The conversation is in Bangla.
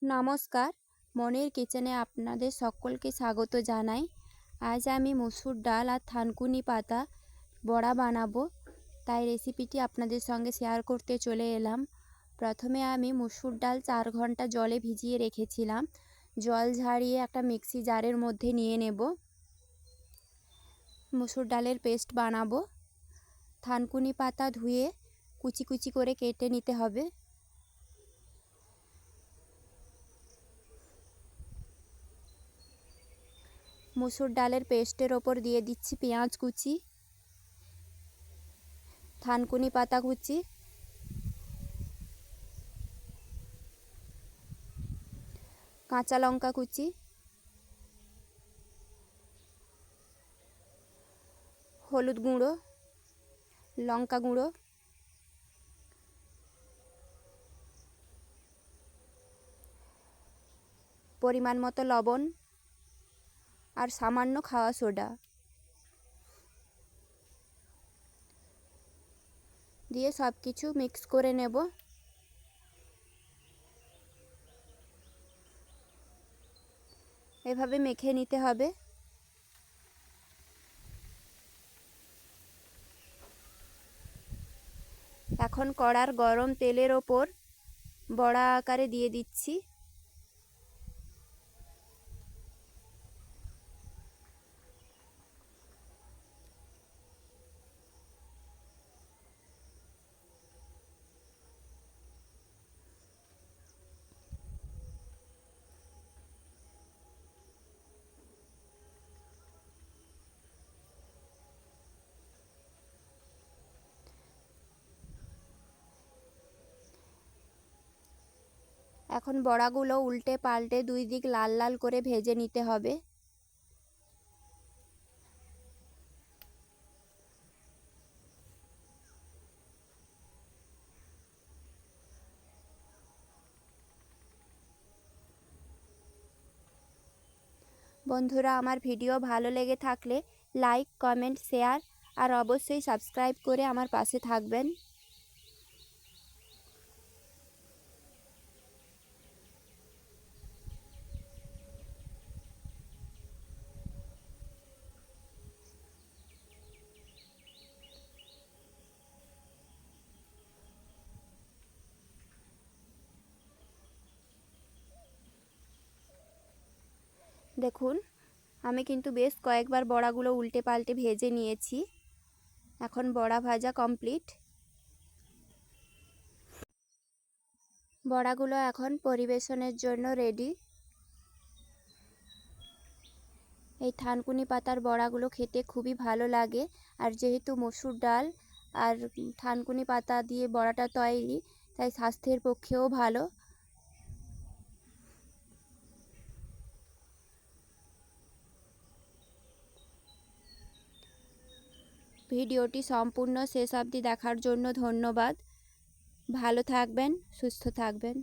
নমস্কার, মনের কিচেনে আপনাদের সকলকে স্বাগত জানাই। আজ আমি মসুর ডাল আর থানকুনি পাতা বড়া বানাবো, তাই রেসিপিটি আপনাদের সঙ্গে শেয়ার করতে চলে এলাম। প্রথমে আমি মসুর ডাল 4 ঘন্টা জলে ভিজিয়ে রেখেছিলাম। জল ঝারিয়ে একটা মিক্সি জারের মধ্যে নিয়ে নেব। মসুর ডালের পেস্ট বানাবো। থানকুনি পাতা ধুয়ে কুচি কুচি করে কেটে নিতে হবে। মসুর ডালের পেস্টের ওপর দিয়ে দিচ্ছি পেঁয়াজ কুচি, থানকুনি পাতা কুচি, কাঁচা লঙ্কা কুচি, হলুদ গুঁড়ো, লঙ্কা গুঁড়ো, পরিমাণ মতো লবণ আর সামান্য খাওয়া সোডা দিয়ে সব কিছু মিক্স করে নেব। এভাবে মেখে নিতে হবে। এখন কড়ার গরম তেলের ওপর বড়া আকারে দিয়ে দিচ্ছি। এখন বড়াগুলো উল্টে পাল্টে 2 দিক লাল লাল করে ভেজে নিতে হবে। বন্ধুরা, আমার ভিডিও ভালো লেগে থাকলে লাইক, কমেন্ট, শেয়ার আর অবশ্যই সাবস্ক্রাইব করে আমার পাশে থাকবেন। দেখুন, আমি কিন্তু বেশ কয়েকবার বড়াগুলো উল্টে পাল্টে ভেজে নিয়েছি। এখন বড়া ভাজা কমপ্লিট। বড়াগুলো এখন পরিবেশনের জন্য রেডি। এই থানকুনি পাতার বড়াগুলো খেতে খুবই ভালো লাগে, আর যেহেতু মসুর ডাল আর থানকুনি পাতা দিয়ে বড়াটা তৈরি, তাই স্বাস্থ্যের পক্ষেও ভালো। ভিডিওটি সম্পূর্ণ শেষ অবধি দেখার জন্য ধন্যবাদ। ভালো থাকবেন, সুস্থ থাকবেন।